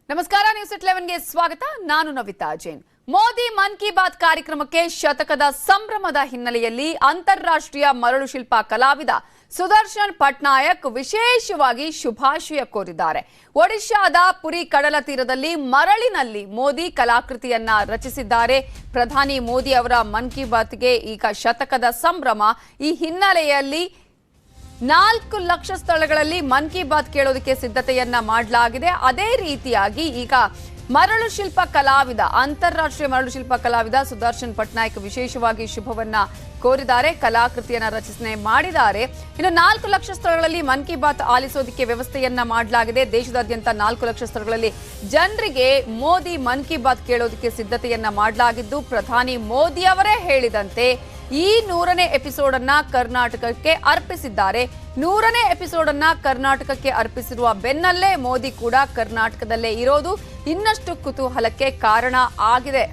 ನಮಸ್ಕಾರ ನ್ಯೂಸ್ 11ಗೆ ಸ್ವಾಗತ. ನಾನು ನವಿತಾ ಜೈನ್. ಮೋದಿ ಮನ್ ಕಿ ಬಾತ್ ಕಾರ್ಯಕ್ರಮಕ್ಕೆ ಶತಕದ ಸಂಭ್ರಮದ ಹಿನ್ನೆಲೆಯಲ್ಲಿ ಅಂತಾರಾಷ್ಟ್ರೀಯ ಮರಳು ಶಿಲ್ಪ ಕಲಾವಿದ ಸುದರ್ಶನ್ ಪಟ್ನಾಯಕ್ ವಿಶೇಷವಾಗಿ ಶುಭಾಶಯ ಕೋರಿದ್ದಾರೆ. ಒಡಿಶಾದ ಪುರಿ ಕಡಲ ತೀರದಲ್ಲಿ ಮರಳಿನಲ್ಲಿ ಮೋದಿ ಕಲಾಕೃತಿಯನ್ನ ರಚಿಸಿದ್ದಾರೆ. ಪ್ರಧಾನಿ ಮೋದಿ ಅವರ ಮನ್ ಕಿ ಬಾತ್ಗೆ ಈಗ ಶತಕದ ಸಂಭ್ರಮ. ಈ ಹಿನ್ನೆಲೆಯಲ್ಲಿ 4 ಲಕ್ಷ ಸ್ಥಳಗಳಲ್ಲಿ ಮನ್ ಕಿ ಬಾತ್ ಕೇಳೋದಕ್ಕೆ ಸಿದ್ಧತೆಯನ್ನ ಮಾಡಲಾಗಿದೆ. ಅದೇ ರೀತಿಯಾಗಿ ಈಗ ಮರಳು ಶಿಲ್ಪ ಕಲಾವಿದ ಅಂತಾರಾಷ್ಟ್ರೀಯ ಮರಳು ಶಿಲ್ಪ ಕಲಾವಿದ ಸುದರ್ಶನ್ ಪಟ್ನಾಯಕ್ ವಿಶೇಷವಾಗಿ ಶುಭವನ್ನ ಕೋರಿದ್ದಾರೆ. ಕಲಾಕೃತಿಯನ್ನ ರಚನೆ ಮಾಡಿದ್ದಾರೆ. ಇನ್ನು 4 ಲಕ್ಷ ಸ್ಥಳಗಳಲ್ಲಿ ಮನ್ ಕಿ ಬಾತ್ ಆಲಿಸೋದಕ್ಕೆ ವ್ಯವಸ್ಥೆಯನ್ನ ಮಾಡಲಾಗಿದೆ. ದೇಶದಾದ್ಯಂತ 4 ಲಕ್ಷ ಸ್ಥಳಗಳಲ್ಲಿ ಜನರಿಗೆ ಮೋದಿ ಮನ್ ಕಿ ಬಾತ್ ಕೇಳೋದಕ್ಕೆ ಸಿದ್ಧತೆಯನ್ನ ಮಾಡಲಾಗಿದ್ದು, ಪ್ರಧಾನಿ ಮೋದಿ ಅವರೇ ಹೇಳಿದಂತೆ ಈ 100ನೇ ಎಪಿಸೋಡ್ ಅನ್ನ ಕರ್ನಾಟಕಕ್ಕೆ ಅರ್ಪಿಸಿದ್ದಾರೆ. 100ನೇ ಎಪಿಸೋಡ್ ಅನ್ನ ಕರ್ನಾಟಕಕ್ಕೆ ಅರ್ಪಿಸಿರುವ ಬೆನ್ನಲ್ಲೇ ಮೋದಿ ಕೂಡ ಕರ್ನಾಟಕದಲ್ಲೇ ಇರೋದು ಇನ್ನಷ್ಟು ಕುತೂಹಲಕ್ಕೆ ಕಾರಣ ಆಗಿದೆ.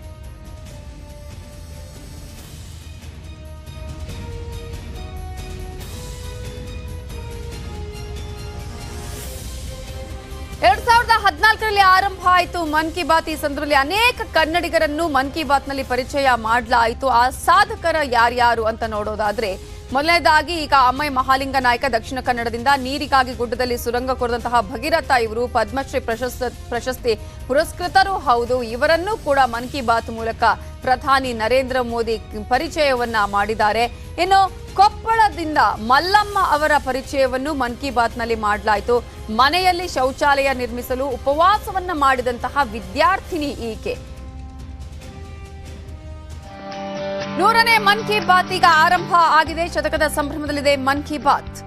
ಎರಡ್ 2014ರಲ್ಲಿ ಆರಂಭ ಆಯಿತು ಮನ್ ಕಿ ಬಾತ್. ಈ ಸಂದರ್ಭದಲ್ಲಿ ಅನೇಕ ಕನ್ನಡಿಗರನ್ನು ಮನ್ ಕಿ ಬಾತ್ ನಲ್ಲಿ ಪರಿಚಯ ಮಾಡಲಾಯಿತು. ಆ ಸಾಧಕರ ಯಾರ್ಯಾರು ಅಂತ ನೋಡೋದಾದ್ರೆ, ಮೊದಲನೇದಾಗಿ ಈಗ ಅಮ್ಮೈ ಮಹಾಲಿಂಗ ನಾಯ್ಕ ದಕ್ಷಿಣ ಕನ್ನಡದಿಂದ ನೀರಿಗಾಗಿ ಗುಡ್ಡದಲ್ಲಿ ಸುರಂಗ ಕೊರೆದಂತಹ ಭಗೀರಥ ಇವರು ಪದ್ಮಶ್ರೀ ಪ್ರಶಸ್ತಿ ಪುರಸ್ಕೃತರು ಹೌದು. ಇವರನ್ನು ಕೂಡ ಮನ್ ಕಿ ಬಾತ್ ಮೂಲಕ ಪ್ರಧಾನಿ ನರೇಂದ್ರ ಮೋದಿ ಪರಿಚಯವನ್ನ ಮಾಡಿದ್ದಾರೆ. ಇನ್ನು ಕೊಪ್ಪಳದಿಂದ ಮಲ್ಲಮ್ಮ ಅವರ ಪರಿಚಯವನ್ನು ಮನ್ ಕಿ ಬಾತ್ ನಲ್ಲಿ ಮಾಡಲಾಯಿತು. ಮನೆಯಲ್ಲಿ ಶೌಚಾಲಯ ನಿರ್ಮಿಸಲು ಉಪವಾಸವನ್ನ ಮಾಡಿದಂತಹ ವಿದ್ಯಾರ್ಥಿನಿ ಈಕೆ. 100ನೇ ಮನ್ ಕಿ ಬಾತ್ ಈಗ ಆರಂಭ ಆಗಿದೆ. ಶತಕದ ಸಂಭ್ರಮದಲ್ಲಿದೆ ಮನ್ ಕಿ ಬಾತ್.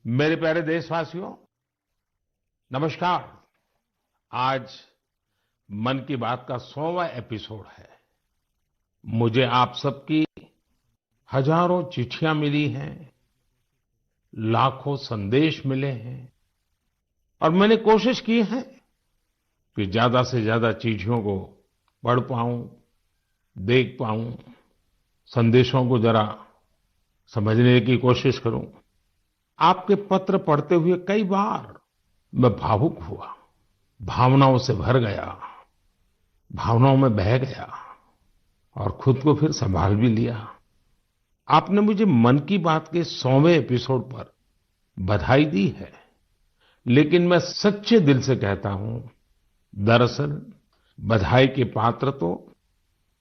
मेरे प्यारे देशवासियों, नमस्कार। आज मन की बात का 100वां एपिसोड है। मुझे आप सबकी हजारों चिट्ठियां मिली हैं, लाखों संदेश मिले हैं और मैंने कोशिश की है कि ज्यादा से ज्यादा चिट्ठियों को पढ़ पाऊं, देख पाऊं, संदेशों को जरा समझने की कोशिश करूं। आपके पत्र पढ़ते हुए कई बार मैं भावुक हुआ, भावनाओं से भर गया, भावनाओं में बह गया और खुद को फिर संभाल भी लिया। आपने मुझे मन की बात के 100वें एपिसोड पर बधाई दी है, लेकिन मैं सच्चे दिल से कहता हूं, दरअसल बधाई के पात्र तो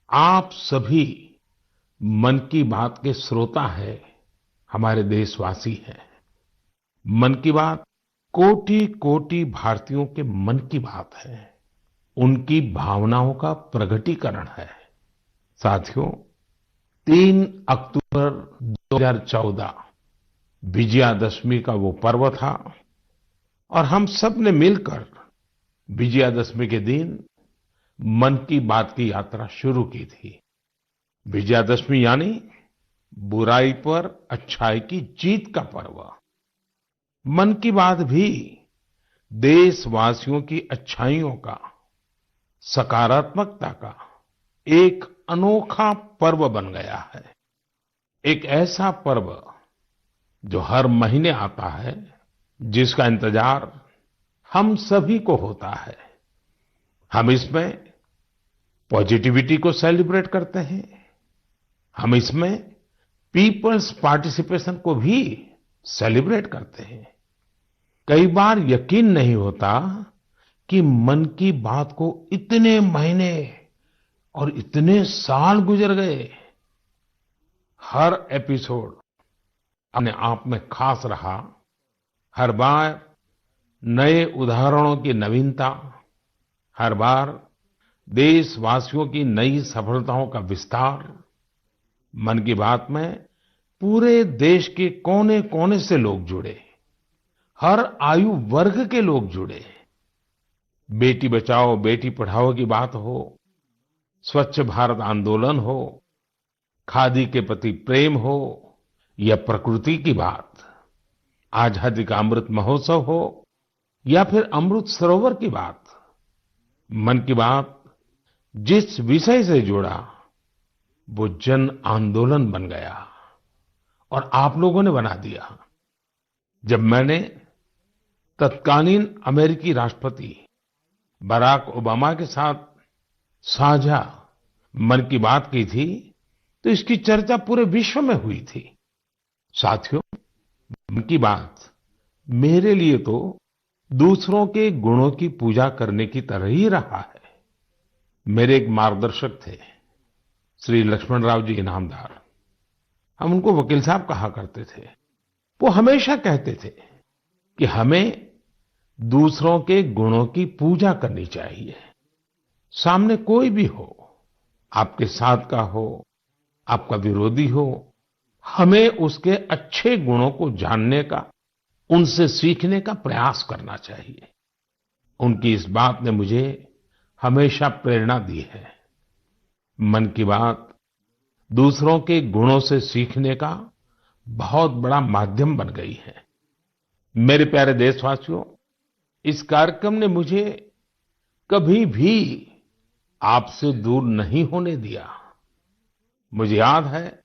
आप सभी मन की बात के श्रोता हैं, हमारे देशवासी हैं। मन की बात कोटि कोटि भारतीयों के मन की बात है, उनकी भावनाओं का प्रकटीकरण है। साथियों, 3 अक्टूबर 2014 विजयादशमी का वो पर्व था और हम सब ने मिलकर विजयादशमी के दिन मन की बात की यात्रा शुरू की थी। विजयादशमी यानी बुराई पर अच्छाई की जीत का पर्व। मन की बात भी देशवासियों की अच्छाइयों का, सकारात्मकता का एक अनोखा पर्व बन गया है। एक ऐसा पर्व जो हर महीने आता है, जिसका इंतजार हम सभी को होता है। हम इसमें पॉजिटिविटी को सेलिब्रेट करते हैं, हम इसमें पीपल्स पार्टिसिपेशन को भी सेलिब्रेट करते हैं। कई बार यकीन नहीं होता कि मन की बात को इतने महीने और इतने साल गुजर गए। हर एपिसोड अपने आप में खास रहा। हर बार नए उदाहरणों की नवीनता, हर बार देशवासियों की नई सफलताओं का विस्तार। मन की बात में पूरे देश के कोने कोने से लोग जुड़े, हर आयु वर्ग के लोग जुड़े। बेटी बचाओ बेटी पढ़ाओ की बात हो, स्वच्छ भारत आंदोलन हो, खादी के प्रति प्रेम हो या प्रकृति की बात, आजादी का अमृत महोत्सव हो या फिर अमृत सरोवर की बात। मन की बात जिस विषय से जुड़ा वो जन आंदोलन बन गया और आप लोगों ने बना दिया। जब मैंने तत्कालीन अमेरिकी राष्ट्रपति बराक ओबामा के साथ साझा मन की बात की थी तो इसकी चर्चा पूरे विश्व में हुई थी। साथियों, मन की बात मेरे लिए तो दूसरों के गुणों की पूजा करने की तरह ही रहा है। मेरे एक मार्गदर्शक थे, श्री लक्ष्मण राव जी इनामदार। हम उनको वकील साहब कहा करते थे। वो हमेशा कहते थे कि हमें दूसरों के गुणों की पूजा करनी चाहिए। सामने कोई भी हो, आपके साथ का हो, आपका विरोधी हो, हमें उसके अच्छे गुणों को जानने का, उनसे सीखने का प्रयास करना चाहिए। उनकी इस बात ने मुझे हमेशा प्रेरणा दी है। मन की बात दूसरों के गुणों से सीखने का बहुत बड़ा माध्यम बन गई है। मेरे प्यारे देशवासियों, इस कार्यक्रम ने मुझे कभी भी आपसे दूर नहीं होने दिया। मुझे याद है,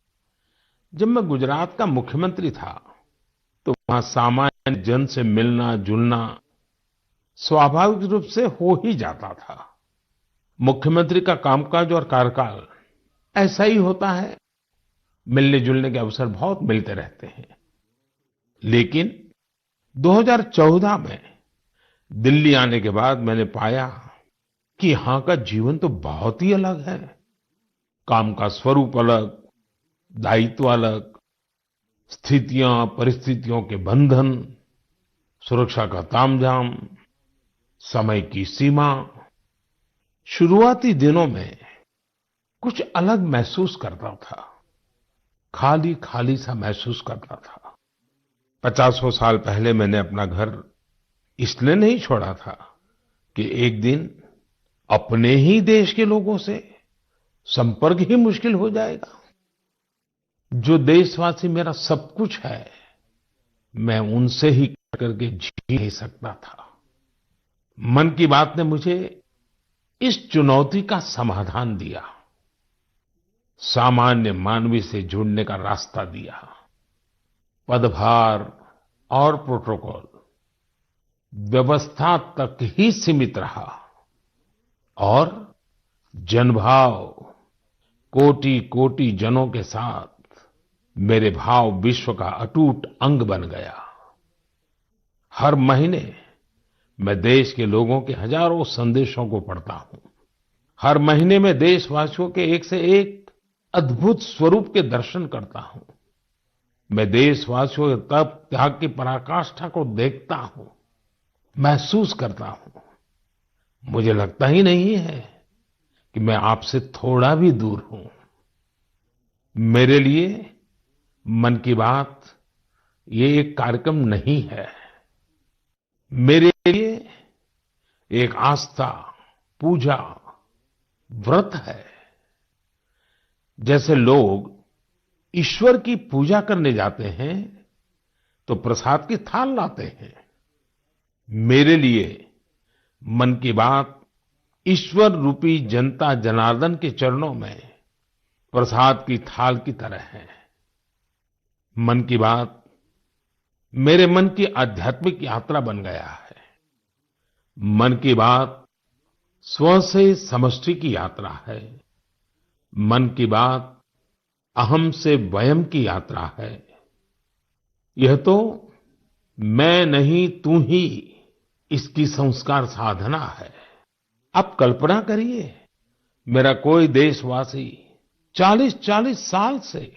जब मैं गुजरात का मुख्यमंत्री था तो वहां सामान्य जन से मिलना जुलना स्वाभाविक रूप से हो ही जाता था। मुख्यमंत्री का कामकाज और कार्यकाल ऐसा ही होता है, मिलने जुलने के अवसर बहुत मिलते रहते हैं। लेकिन 2014 में दिल्ली आने के बाद मैंने पाया कि यहाँ का जीवन तो बहुत ही अलग है। काम का स्वरूप अलग, दायित्व अलग, स्थितियां परिस्थितियों के बंधन, सुरक्षा का तामझाम, समय की सीमा। शुरुआती दिनों में कुछ अलग महसूस करता था, खाली खाली सा महसूस करता था। 50 साल पहले मैंने अपना घर इसलिए नहीं छोड़ा था कि एक दिन अपने ही देश के लोगों से संपर्क ही मुश्किल हो जाएगा। जो देशवासी मेरा सब कुछ है, मैं उनसे ही करके जी नहीं सकता था। मन की बात ने मुझे इस चुनौती का समाधान दिया, सामान्य मानवी से जुड़ने का रास्ता दिया। पदभार और प्रोटोकॉल व्यवस्था तक ही सीमित रहा और जनभाव, कोटि कोटि जनों के साथ मेरे भाव विश्व का अटूट अंग बन गया। हर महीने मैं देश के लोगों के हजारों संदेशों को पढ़ता हूं। हर महीने में देशवासियों के एक से एक अद्भुत स्वरूप के दर्शन करता हूं। मैं देशवासियों के तप त्याग की पराकाष्ठा को देखता हूं, महसूस करता हूं। मुझे लगता ही नहीं है कि मैं आपसे थोड़ा भी दूर हूं। मेरे लिए मन की बात ये एक कार्यक्रम नहीं है, मेरे लिए एक आस्था, पूजा, व्रत है। जैसे लोग ईश्वर की पूजा करने जाते हैं तो प्रसाद की थाल लाते हैं, मेरे लिए मन की बात ईश्वर रूपी जनता जनार्दन के चरणों में प्रसाद की थाल की तरह है। मन की बात मेरे मन की आध्यात्मिक यात्रा बन गया है। मन की बात स्व से समष्टि की यात्रा है। मन की बात अहम से वयम की यात्रा है। यह तो मैं नहीं तू ही इसकी संस्कार साधना है। आप कल्पना करिए, मेरा कोई देशवासी 40-40 साल से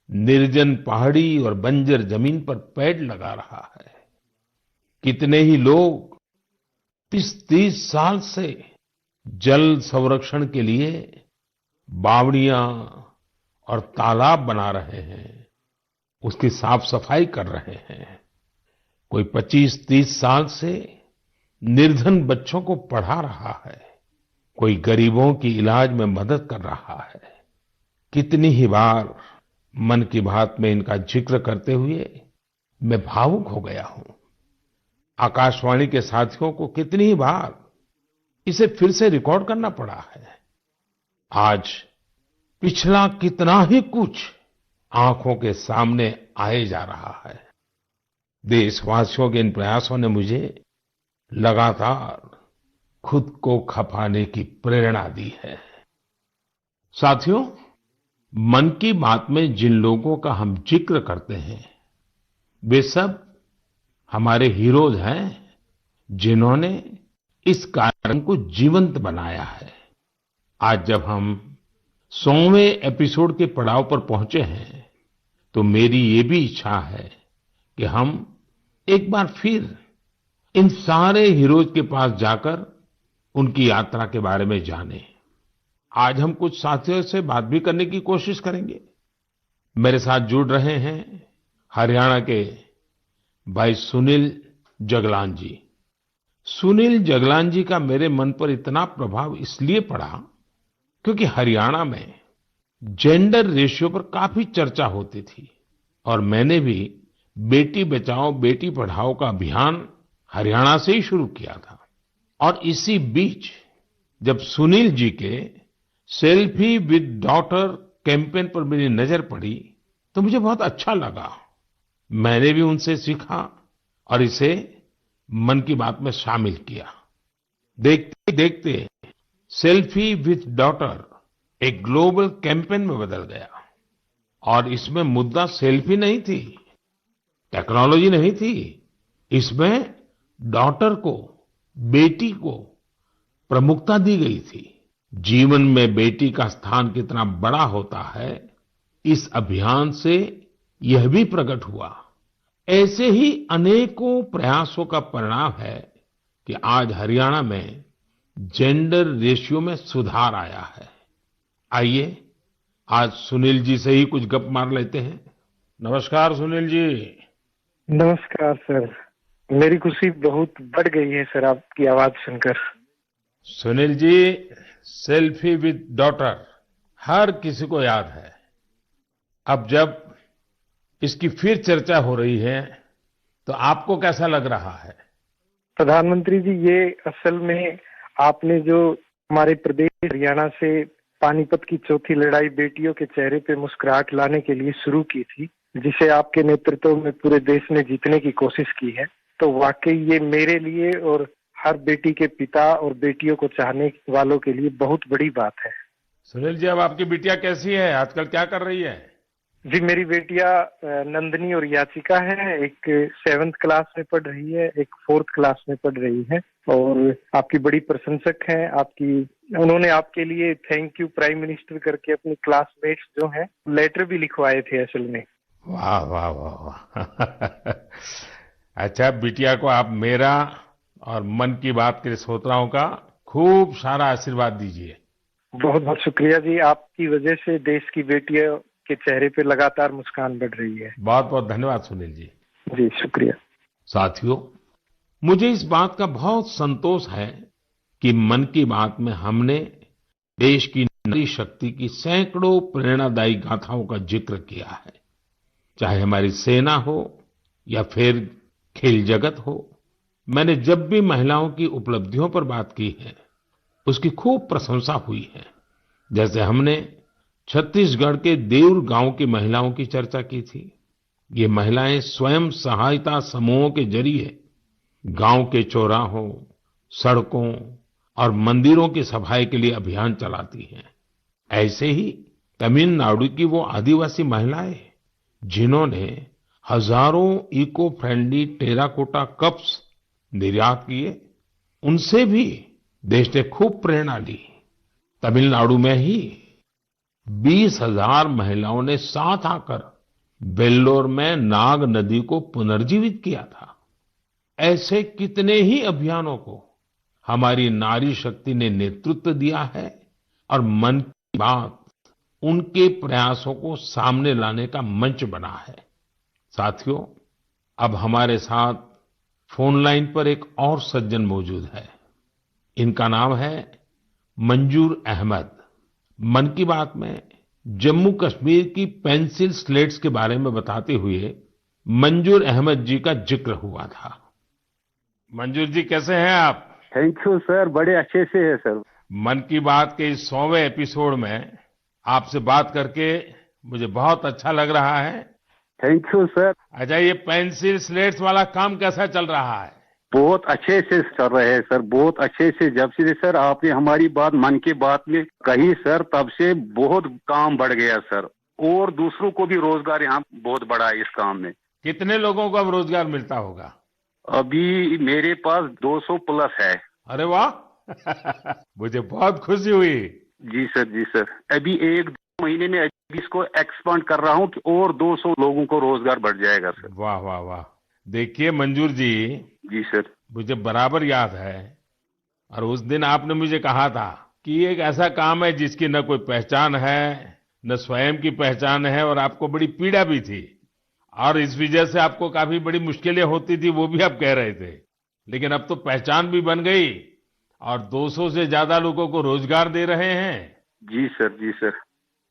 निर्जन पहाड़ी और बंजर जमीन पर पेड़ लगा रहा है। कितने ही लोग 30-30 साल से जल संरक्षण के लिए बावड़ियां और तालाब बना रहे हैं, उसकी साफ सफाई कर रहे हैं। कोई 25-30 साल से निर्धन बच्चों को पढ़ा रहा है, कोई गरीबों की इलाज में मदद कर रहा है। कितनी ही बार मन की बात में इनका जिक्र करते हुए मैं भावुक हो गया हूं। आकाशवाणी के साथियों को कितनी ही बार इसे फिर से रिकॉर्ड करना पड़ा है। आज पिछला कितना ही कुछ आंखों के सामने आए जा रहा है। देशवासियों के इन प्रयासों ने मुझे लगातार खुद को खपाने की प्रेरणा दी है। साथियों, मन की बात में जिन लोगों का हम जिक्र करते हैं, वे सब हमारे हीरोज हैं, जिन्होंने इस कार्यक्रम को जीवंत बनाया है। आज जब हम 100वें एपिसोड के पड़ाव पर पहुंचे हैं, तो मेरी ये भी इच्छा है कि हम एक बार फिर इन सारे हीरोज के पास जाकर उनकी यात्रा के बारे में जानें। आज हम कुछ साथियों से बात भी करने की कोशिश करेंगे। मेरे साथ जुड़ रहे हैं हरियाणा के भाई सुनील जगलान जी। सुनील जगलान जी का मेरे मन पर इतना प्रभाव इसलिए पड़ा क्योंकि हरियाणा में जेंडर रेशियो पर काफी चर्चा होती थी और मैंने भी बेटी बचाओ बेटी पढ़ाओ का अभियान हरियाणा से ही शुरू किया था। और इसी बीच जब सुनील जी के सेल्फी विद डॉटर कैंपेन पर मेरी नजर पड़ी तो मुझे बहुत अच्छा लगा। मैंने भी उनसे सीखा और इसे मन की बात में शामिल किया। देखते देखते सेल्फी विद डॉटर एक ग्लोबल कैंपेन में बदल गया और इसमें मुद्दा सेल्फी नहीं थी, टेक्नोलॉजी नहीं थी, इसमें डॉटर को, बेटी को प्रमुखता दी गई थी। जीवन में बेटी का स्थान कितना बड़ा होता है, इस अभियान से यह भी प्रकट हुआ। ऐसे ही अनेकों प्रयासों का परिणाम है कि आज हरियाणा में जेंडर रेशियो में सुधार आया है। आइए आज सुनील जी से ही कुछ गप मार लेते हैं। नमस्कार सुनील जी। नमस्कार सर, मेरी खुशी बहुत बढ़ गई है सर आपकी आवाज सुनकर। Sunil ji, selfie with daughter हर किसी को याद है। अब जब इसकी फिर चर्चा हो रही है तो आपको कैसा लग रहा है? प्रधानमंत्री जी, ये असल में आपने जो हमारे प्रदेश हरियाणा से पानीपत की चौथी लड़ाई बेटियों के चेहरे पे मुस्कुराहट लाने के लिए शुरू की थी, जिसे आपके नेतृत्व में पूरे देश ने जीतने की कोशिश की है, तो वाकई ये मेरे लिए और हर बेटी के पिता और बेटियों को चाहने वालों के लिए बहुत बड़ी बात है। सुनील जी, अब आपकी बिटिया कैसी है? आजकल क्या कर रही है? जी, मेरी बेटियां नंदनी और याचिका है। एक 7th क्लास में पढ़ रही है, एक 4th क्लास में पढ़ रही है और आपकी बड़ी प्रशंसक हैं। उन्होंने आपके लिए थैंक यू प्राइम मिनिस्टर करके अपनी क्लासमेट्स जो हैं लेटर भी लिखवाए थे असल में। वाह वाह वाह वाह। अच्छा, बिटिया को आप मेरा और मन की बात के श्रोताओं का खूब सारा आशीर्वाद दीजिए। बहुत बहुत शुक्रिया जी, आपकी वजह से देश की बेटियों के चेहरे पे लगातार मुस्कान बढ़ रही है। बहुत बहुत धन्यवाद सुनील जी। जी शुक्रिया। साथियों, मुझे इस बात का बहुत संतोष है कि मन की बात में हमने देश की नारी शक्ति की सैकड़ों प्रेरणादायी गाथाओं का जिक्र किया है। चाहे हमारी सेना हो या फिर खेल जगत हो, मैंने जब भी महिलाओं की उपलब्धियों पर बात की है उसकी खूब प्रशंसा हुई है। जैसे हमने छत्तीसगढ़ के देउर गांव की महिलाओं की चर्चा की थी। ये महिलाएं स्वयं सहायता समूहों के जरिए गांव के चौराहों, सड़कों और मंदिरों की सफाई के लिए अभियान चलाती हैं। ऐसे ही तमिलनाडु की वो आदिवासी महिलाएं जिन्होंने हजारों इको फ्रेंडली टेराकोटा कप्स निर्यात किए, उनसे भी देश ने खूब प्रेरणा ली। तमिलनाडु में ही 20,000 महिलाओं ने साथ आकर वेल्लोर में नाग नदी को पुनर्जीवित किया था। ऐसे कितने ही अभियानों को हमारी नारी शक्ति ने नेतृत्व दिया है और मन की बात उनके प्रयासों को सामने लाने का मंच बना है। साथियों, अब हमारे साथ फोन लाइन पर एक और सज्जन मौजूद है। इनका नाम है मंजूर अहमद। मन की बात में जम्मू कश्मीर की पेंसिल स्लेट्स के बारे में बताते हुए मंजूर अहमद जी का जिक्र हुआ था। मंजूर जी, कैसे हैं आप? थैंक यू सर, बड़े अच्छे से है सर। मन की बात के इस 100वें एपिसोड में आपसे बात करके मुझे बहुत अच्छा लग रहा है थैंक यू सर। अच्छा, ये पेंसिल स्लेट्स वाला काम कैसा चल रहा है? बहुत अच्छे से चल रहे हैं सर, बहुत अच्छे से। जब से सर आपने हमारी बात मन की बात में कही सर, तब से बहुत काम बढ़ गया सर, और दूसरों को भी रोजगार यहाँ बहुत बड़ा है इस काम में। कितने लोगों को अब रोजगार मिलता होगा? अभी मेरे पास 200 प्लस है। अरे वाह! मुझे बहुत खुशी हुई। जी सर, जी सर। अभी 1-2 महीने में अभी इसको एक्सपांड कर रहा हूँ कि और 200 लोगों को रोजगार बढ़ जाएगा सर। वाह वाह वाह! देखिए मंजूर जी, जी सर। मुझे बराबर याद है, और उस दिन आपने मुझे कहा था कि ये एक ऐसा काम है जिसकी न कोई पहचान है, न स्वयं की पहचान है, और आपको बड़ी पीड़ा भी थी, और इस वजह से आपको काफी बड़ी मुश्किलें होती थी, वो भी आप कह रहे थे। लेकिन अब तो पहचान भी बन गई, और 200 से ज्यादा लोगों को रोजगार दे रहे हैं, जी सर, जी सर।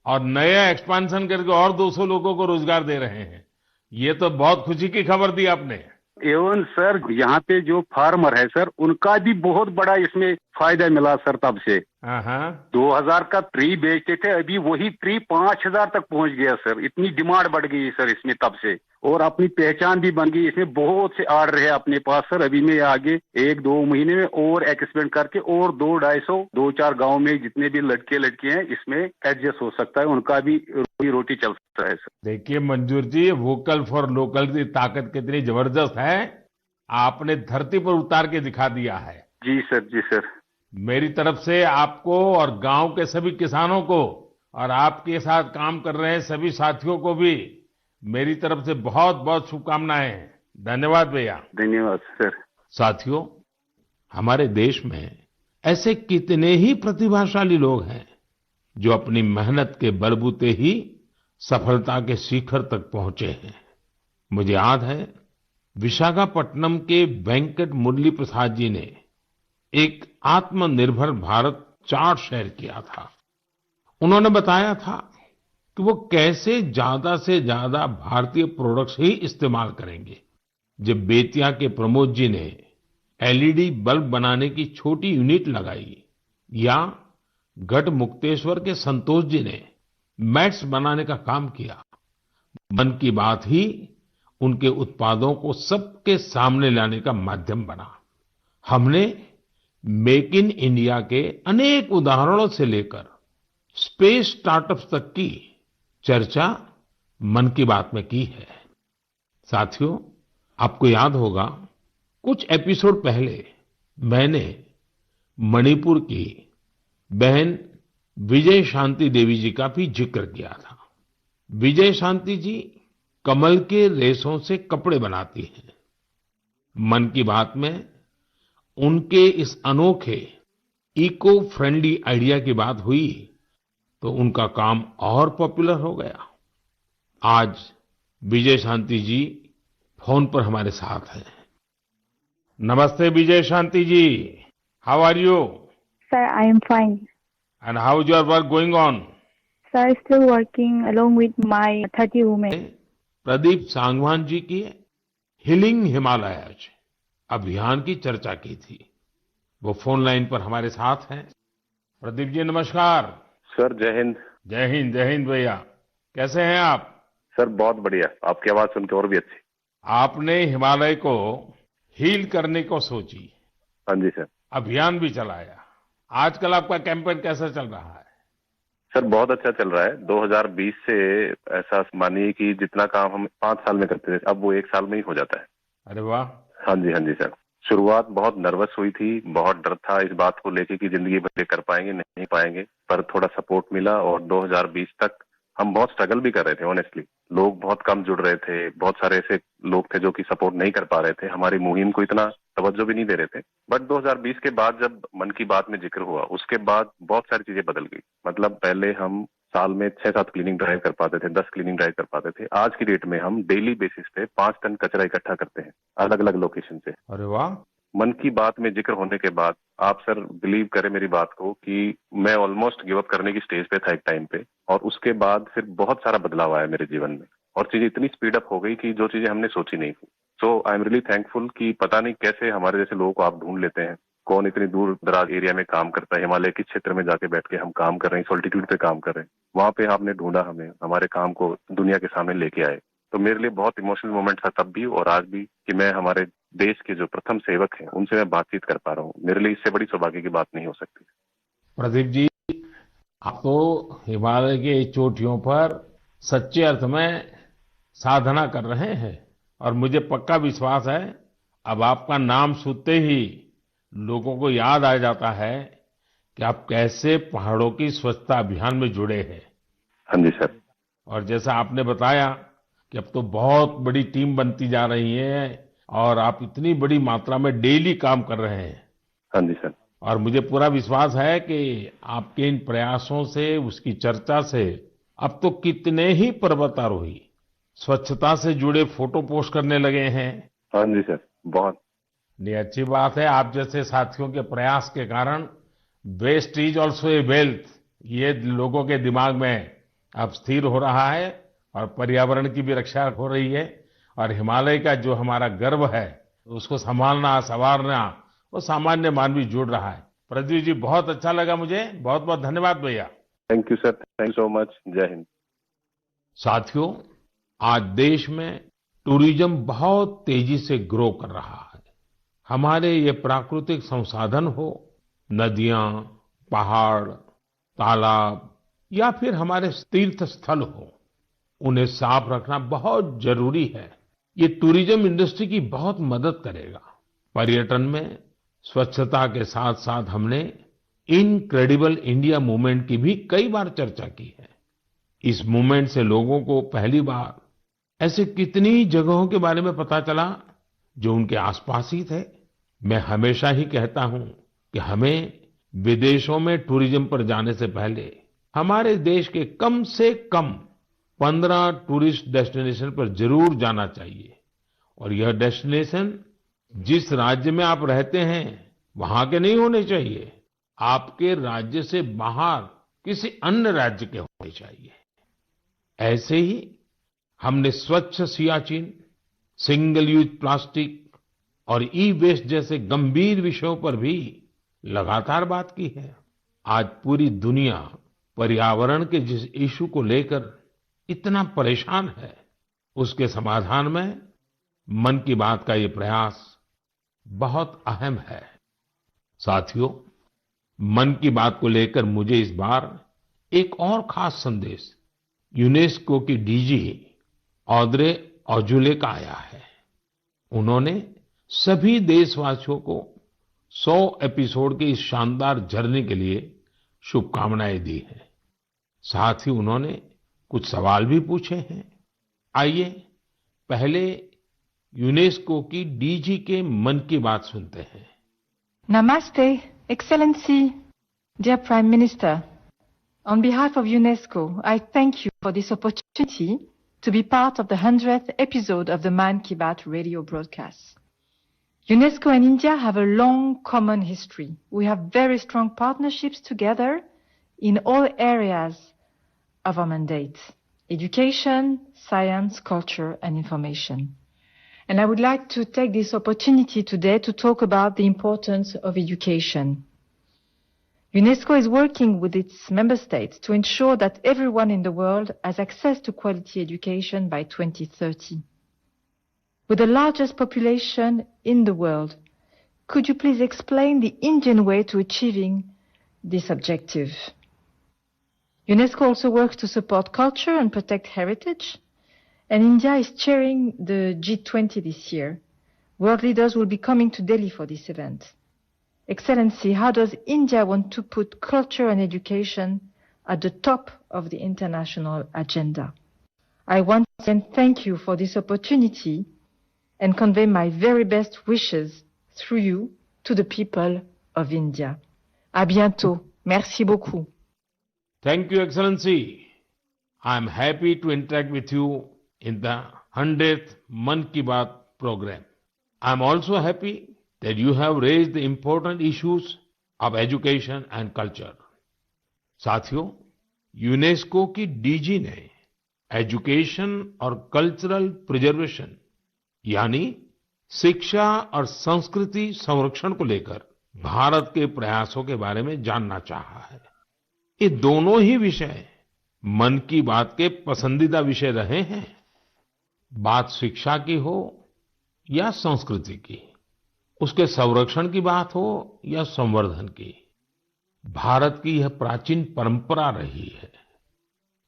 और नया एक्सपांशन करके और 200 लोगों को रोजगार दे रहे हैं। ये तो बहुत खुशी की खबर दी आपने। एवं सर यहाँ पे जो फार्मर है सर, उनका भी बहुत बड़ा इसमें फायदा मिला सर। तब से हाँ हाँ। 2000 का ट्री बेचते थे, अभी वही ट्री 5000 तक पहुंच गया सर। इतनी डिमांड बढ़ गई सर इसमें तब से, और अपनी पहचान भी बन गई। इसमें बहुत से आर्डर है अपने पास सर। अभी मैं आगे 1-2 महीने में और एक्सपेंड करके और 200-250 2-4 गाँव में जितने भी लड़के लड़के हैं इसमें एडजस्ट हो सकता है, उनका भी रोजी रोटी चल सकता है सर। देखिए मंजूर जी, वोकल फॉर लोकल की ताकत कितनी जबरदस्त है, आपने धरती पर उतार के दिखा दिया है। जी सर, जी सर। मेरी तरफ से आपको और गांव के सभी किसानों को, और आपके साथ काम कर रहे हैं सभी साथियों को भी मेरी तरफ से बहुत बहुत शुभकामनाएं। धन्यवाद भैया। धन्यवाद सर। साथियों, हमारे देश में ऐसे कितने ही प्रतिभाशाली लोग हैं जो अपनी मेहनत के बलबूते ही सफलता के शिखर तक पहुंचे हैं। मुझे याद है, विशाखापट्टनम के वेंकट मुरली प्रसाद जी ने एक आत्मनिर्भर भारत चार्ट शेयर किया था। उन्होंने बताया था कि वो कैसे ज्यादा से ज्यादा भारतीय प्रोडक्ट्स ही इस्तेमाल करेंगे। जब बेतिया के प्रमोद जी ने एलईडी बल्ब बनाने की छोटी यूनिट लगाई, या गढ़ मुक्तेश्वर के संतोष जी ने मैट्स बनाने का काम किया, मन की बात ही उनके उत्पादों को सबके सामने लाने का माध्यम बना। हमने मेक इन इंडिया के अनेक उदाहरणों से लेकर स्पेस स्टार्टअप्स तक की चर्चा मन की बात में की है। साथियों, आपको याद होगा, कुछ एपिसोड पहले मैंने मणिपुर की बहन विजय शांति देवी जी का भी जिक्र किया था। विजय शांति जी कमल के रेशों से कपड़े बनाती हैं। मन की बात में उनके इस अनोखे इको फ्रेंडली आइडिया की बात हुई तो उनका काम और पॉपुलर हो गया। आज विजय शांति जी फोन पर हमारे साथ हैं। नमस्ते Vijay Shanti ji, how are you? Sir, I am fine. And how is your work going on? Sir, still working along with my 30 women. Pradeep Sangwan ji की हीलिंग हिमालयज अभियान की चर्चा की थी। वो फोन लाइन पर हमारे साथ हैं। प्रदीप जी नमस्कार। सर जय हिंद। जय हिंद, जय हिंद भैया। कैसे हैं आप? सर बहुत बढ़िया, आपकी आवाज सुन के और भी अच्छी। आपने हिमालय को हील करने को सोची, हाँ जी सर। अभियान भी चलाया। आजकल आपका कैंपेन कैसा चल रहा है? सर बहुत अच्छा चल रहा है। 2020 से ऐसा मानिए कि जितना काम हम 5 साल में करते थे, अब वो 1 साल में ही हो जाता है। अरे वाह। हाँ जी सर। शुरुआत बहुत नर्वस हुई थी, बहुत डर था इस बात को लेके कि जिंदगी भर कर पाएंगे नहीं पाएंगे, पर थोड़ा सपोर्ट मिला और 2020 तक हम बहुत स्ट्रगल भी कर रहे थे। ऑनेस्टली लोग बहुत कम जुड़ रहे थे, बहुत सारे ऐसे लोग थे जो कि सपोर्ट नहीं कर पा रहे थे, हमारी मुहिम को इतना तवज्जो भी नहीं दे रहे थे। बट 2020 के बाद जब मन की बात में जिक्र हुआ, उसके बाद बहुत सारी चीजें बदल गई। मतलब पहले हम साल में 6-7 क्लीनिंग ड्राइव कर पाते थे, 10 क्लीनिंग ड्राइव कर पाते थे। आज की डेट में हम डेली बेसिस पे 5 टन कचरा इकट्ठा करते हैं अलग अलग लोकेशन से। अरे वाह। मन की बात में जिक्र होने के बाद आप सर बिलीव करें मेरी बात को कि मैं ऑलमोस्ट गिव अप करने की स्टेज पे था एक टाइम पे, और उसके बाद फिर बहुत सारा बदलाव आया मेरे जीवन में और चीजें इतनी स्पीड अप हो गई कि जो चीजें हमने सोची नहीं थी। सो आई एम रियली थैंकफुल कि पता नहीं कैसे हमारे जैसे लोगों को आप ढूंढ लेते हैं, कौन इतनी दूर दराज एरिया में काम करता है, हिमालय के क्षेत्र में जाके बैठ के हम काम कर रहे हैं, सॉल्टिट्यूड पे काम कर रहे हैं, वहां पे आपने ढूंढा हमें, हमारे काम को दुनिया के सामने लेके आए। तो मेरे लिए बहुत इमोशनल मोमेंट था तब भी और आज भी कि मैं हमारे देश के जो प्रथम सेवक हैं उनसे मैं बातचीत कर पा रहा हूँ। मेरे लिए इससे बड़ी सौभाग्य की बात नहीं हो सकती। प्रदीप जी, आप तो हिमालय के चोटियों पर सच्चे अर्थ में साधना कर रहे हैं और मुझे पक्का विश्वास है अब आपका नाम सुनते ही लोगों को याद आ जाता है कि आप कैसे पहाड़ों की स्वच्छता अभियान में जुड़े हैं। हाँ जी सर। और जैसा आपने बताया कि अब तो बहुत बड़ी टीम बनती जा रही है और आप इतनी बड़ी मात्रा में डेली काम कर रहे हैं। हाँ जी सर। और मुझे पूरा विश्वास है कि आपके इन प्रयासों से, उसकी चर्चा से अब तो कितने ही पर्वतारोही स्वच्छता से जुड़े फोटो पोस्ट करने लगे हैं। हाँ जी सर, बहुत। ये अच्छी बात है। आप जैसे साथियों के प्रयास के कारण waste is also a wealth, ये लोगों के दिमाग में अब स्थिर हो रहा है और पर्यावरण की भी रक्षा हो रही है और हिमालय का जो हमारा गर्व है उसको संभालना, संवारना वो सामान्य मानवी जुड़ रहा है। प्रदीप जी, बहुत अच्छा लगा मुझे। बहुत बहुत धन्यवाद भैया। Thank you sir, thank you so much. जय हिंद। साथियों, आज देश में टूरिज्म बहुत तेजी से ग्रो कर रहा है। हमारे ये प्राकृतिक संसाधन हो, नदियां, पहाड़, तालाब या फिर हमारे तीर्थ स्थल हो, उन्हें साफ रखना बहुत जरूरी है। ये टूरिज्म इंडस्ट्री की बहुत मदद करेगा। पर्यटन में स्वच्छता के साथ साथ हमने इनक्रेडिबल इंडिया मूवमेंट की भी कई बार चर्चा की है। इस मूवमेंट से लोगों को पहली बार ऐसे कितनी जगहों के बारे में पता चला जो उनके आसपास ही थे। मैं हमेशा ही कहता हूं कि हमें विदेशों में टूरिज्म पर जाने से पहले हमारे देश के कम से कम 15 टूरिस्ट डेस्टिनेशन पर जरूर जाना चाहिए। और यह डेस्टिनेशन जिस राज्य में आप रहते हैं वहां के नहीं होने चाहिए, आपके राज्य से बाहर किसी अन्य राज्य के होने चाहिए। ऐसे ही हमने स्वच्छ सियाचिन, सिंगल यूज प्लास्टिक और ई वेस्ट जैसे गंभीर विषयों पर भी लगातार बात की है। आज पूरी दुनिया पर्यावरण के जिस इशू को लेकर इतना परेशान है, उसके समाधान में मन की बात का ये प्रयास बहुत अहम है। साथियों, मन की बात को लेकर मुझे इस बार एक और खास संदेश यूनेस्को की डीजी ऑद्रे ऑजुले का आया है। उन्होंने सभी देशवासियों को 100 एपिसोड के इस शानदार जर्नी के लिए शुभकामनाएं दी हैं। साथ ही उन्होंने कुछ सवाल भी पूछे हैं। आइए पहले यूनेस्को की डीजी के मन की बात सुनते हैं। Namaste, Excellency, dear Prime Minister. On behalf of UNESCO, I thank you for this opportunity to be part of the 100th episode of the Man Ki Baat radio broadcast. UNESCO and India have a long common history. We have very strong partnerships together in all areas of our mandate: education, science, culture, and information. And I would like to take this opportunity today to talk about the importance of education. UNESCO is working with its member states to ensure that everyone in the world has access to quality education by 2030. With the largest population in the world, could you please explain the Indian way to achieving this objective? UNESCO also works to support culture and protect heritage. And India is chairing the G20 this year. World leaders will be coming to Delhi for this event. Excellency, how does India want to put culture and education at the top of the international agenda? I once again thank you for this opportunity and convey my very best wishes through you to the people of India. À bientôt. Merci beaucoup. Thank you, Excellency. I'm happy to interact with you in the 100th Man Ki Baat program. I'm also happy that you have raised the important issues of education and culture. साथियों, UNESCO की DG ने education और cultural preservation यानी शिक्षा और संस्कृति संरक्षण को लेकर भारत के प्रयासों के बारे में जानना चाहा है। ये दोनों ही विषय मन की बात के पसंदीदा विषय रहे हैं। बात शिक्षा की हो या संस्कृति की, उसके संरक्षण की बात हो या संवर्धन की, भारत की यह प्राचीन परंपरा रही है।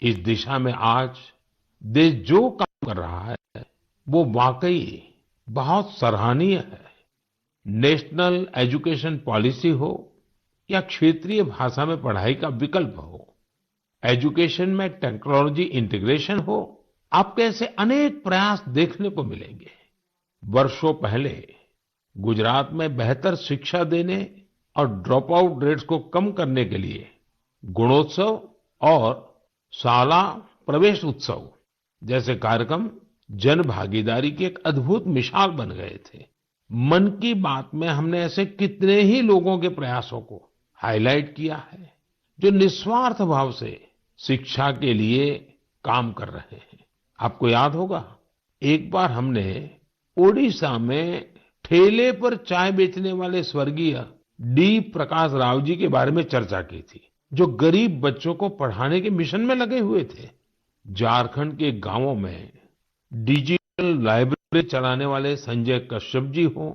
इस दिशा में आज देश जो काम कर रहा है वो वाकई बहुत सराहनीय है। नेशनल एजुकेशन पॉलिसी हो या क्षेत्रीय भाषा में पढ़ाई का विकल्प हो, एजुकेशन में टेक्नोलॉजी इंटीग्रेशन हो, आपको ऐसे अनेक प्रयास देखने को मिलेंगे। वर्षों पहले गुजरात में बेहतर शिक्षा देने और ड्रॉप आउट रेट्स को कम करने के लिए गुणोत्सव और शाला प्रवेश उत्सव जैसे कार्यक्रम जन भागीदारी की एक अद्भुत मिसाल बन गए थे। मन की बात में हमने ऐसे कितने ही लोगों के प्रयासों को हाईलाइट किया है जो निस्वार्थ भाव से शिक्षा के लिए काम कर रहे हैं। आपको याद होगा, एक बार हमने ओडिशा में ठेले पर चाय बेचने वाले स्वर्गीय डी प्रकाश राव जी के बारे में चर्चा की थी, जो गरीब बच्चों को पढ़ाने के मिशन में लगे हुए थे। झारखंड के गांवों में डिजिटल लाइब्रेरी चलाने वाले संजय कश्यप जी हो,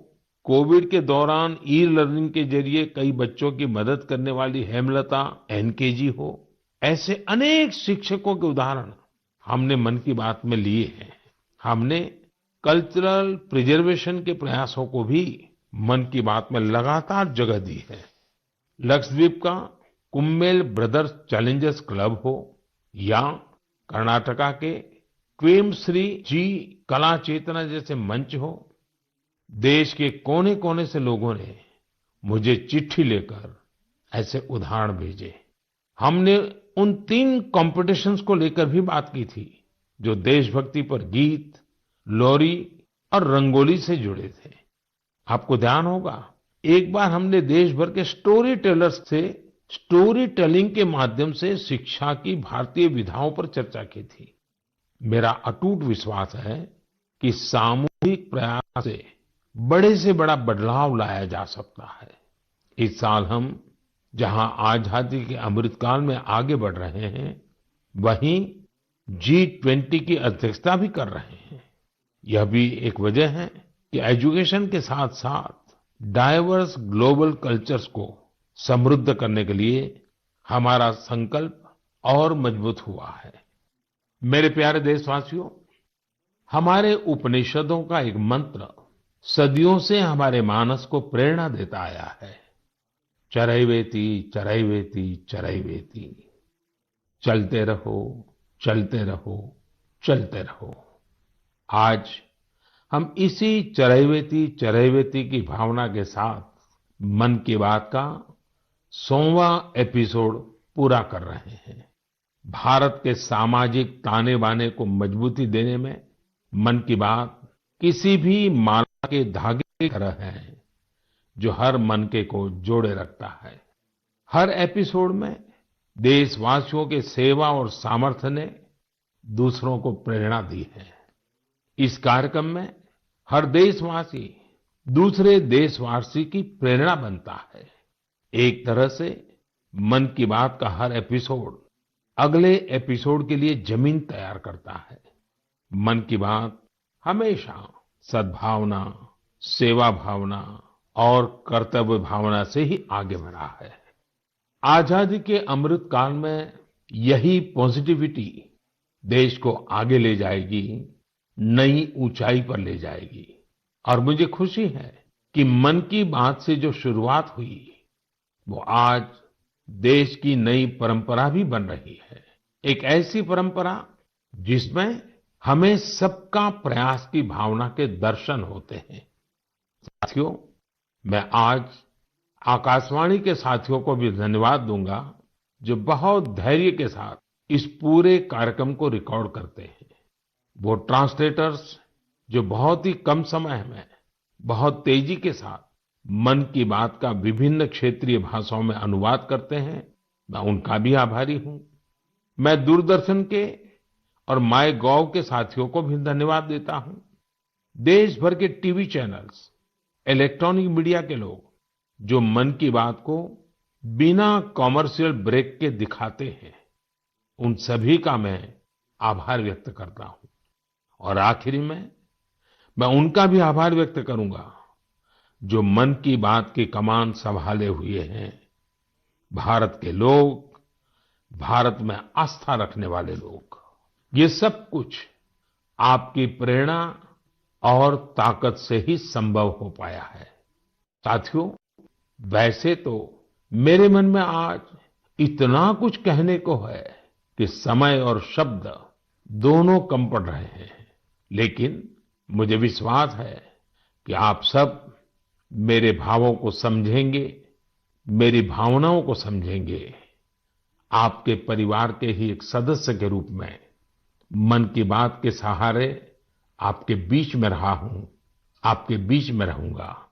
कोविड के दौरान ई लर्निंग के जरिए कई बच्चों की मदद करने वाली हेमलता एनके जी हो, ऐसे अनेक शिक्षकों के उदाहरण हमने मन की बात में लिए हैं। हमने कल्चरल प्रिजर्वेशन के प्रयासों को भी मन की बात में लगातार जगह दी है। लक्षद्वीप का कुम्मेल ब्रदर्स चैलेंजर्स क्लब हो या कर्नाटका के क्वेमश्री जी कला चेतना जैसे मंच हो, देश के कोने कोने से लोगों ने मुझे चिट्ठी लेकर ऐसे उदाहरण भेजे। हमने उन 3 कॉम्पिटिशन्स को लेकर भी बात की थी जो देशभक्ति पर गीत, लोरी और रंगोली से जुड़े थे। आपको ध्यान होगा, एक बार हमने देश भर के स्टोरी टेलर्स से स्टोरी टेलिंग के माध्यम से शिक्षा की भारतीय विधाओं पर चर्चा की थी। मेरा अटूट विश्वास है कि सामूहिक प्रयास से बड़ा बदलाव लाया जा सकता है। इस साल हम जहां आजादी के अमृतकाल में आगे बढ़ रहे हैं, वहीं G20 की अध्यक्षता भी कर रहे हैं। यह भी एक वजह है कि एजुकेशन के साथ साथ डाइवर्स ग्लोबल कल्चर्स को समृद्ध करने के लिए हमारा संकल्प और मजबूत हुआ है। मेरे प्यारे देशवासियों, हमारे उपनिषदों का एक मंत्र सदियों से हमारे मानस को प्रेरणा देता आया है, चरैवेति चरैवेति चरैवेति, चलते रहो चलते रहो चलते रहो। आज हम इसी चरैवेति चरैवेति की भावना के साथ मन की बात का 100वां एपिसोड पूरा कर रहे हैं। भारत के सामाजिक ताने बाने को मजबूती देने में मन की बात किसी भी माला के धागे की तरह है जो हर मनके को जोड़े रखता है। हर एपिसोड में देशवासियों के सेवा और सामर्थ्य ने दूसरों को प्रेरणा दी है। इस कार्यक्रम में हर देशवासी दूसरे देशवासी की प्रेरणा बनता है। एक तरह से मन की बात का हर एपिसोड अगले एपिसोड के लिए जमीन तैयार करता है। मन की बात हमेशा सद्भावना, सेवा भावना और कर्तव्य भावना से ही आगे बढ़ा है। आजादी के अमृत काल में यही पॉजिटिविटी देश को आगे ले जाएगी, नई ऊंचाई पर ले जाएगी। और मुझे खुशी है कि मन की बात से जो शुरुआत हुई वो आज देश की नई परंपरा भी बन रही है। एक ऐसी परंपरा जिसमें हमें सबका प्रयास की भावना के दर्शन होते हैं। साथियों, मैं आज आकाशवाणी के साथियों को भी धन्यवाद दूंगा जो बहुत धैर्य के साथ इस पूरे कार्यक्रम को रिकॉर्ड करते हैं। वो ट्रांसलेटर्स जो बहुत ही कम समय में बहुत तेजी के साथ मन की बात का विभिन्न क्षेत्रीय भाषाओं में अनुवाद करते हैं, मैं उनका भी आभारी हूं। मैं दूरदर्शन के और माय गॉव के साथियों को भी धन्यवाद देता हूं। देश भर के टीवी चैनल्स, इलेक्ट्रॉनिक मीडिया के लोग जो मन की बात को बिना कॉमर्शियल ब्रेक के दिखाते हैं, उन सभी का मैं आभार व्यक्त करता हूं। और आखिरी में मैं उनका भी आभार व्यक्त करूंगा जो मन की बात की कमान संभाले हुए हैं। भारत के लोग, भारत में आस्था रखने वाले लोग, ये सब कुछ आपकी प्रेरणा और ताकत से ही संभव हो पाया है। साथियों, वैसे तो मेरे मन में आज इतना कुछ कहने को है कि समय और शब्द दोनों कम पड़ रहे हैं, लेकिन मुझे विश्वास है कि आप सब मेरे भावों को समझेंगे, मेरी भावनाओं को समझेंगे। आपके परिवार के ही एक सदस्य के रूप में मन की बात के सहारे आपके बीच में रहा हूं, आपके बीच में रहूंगा।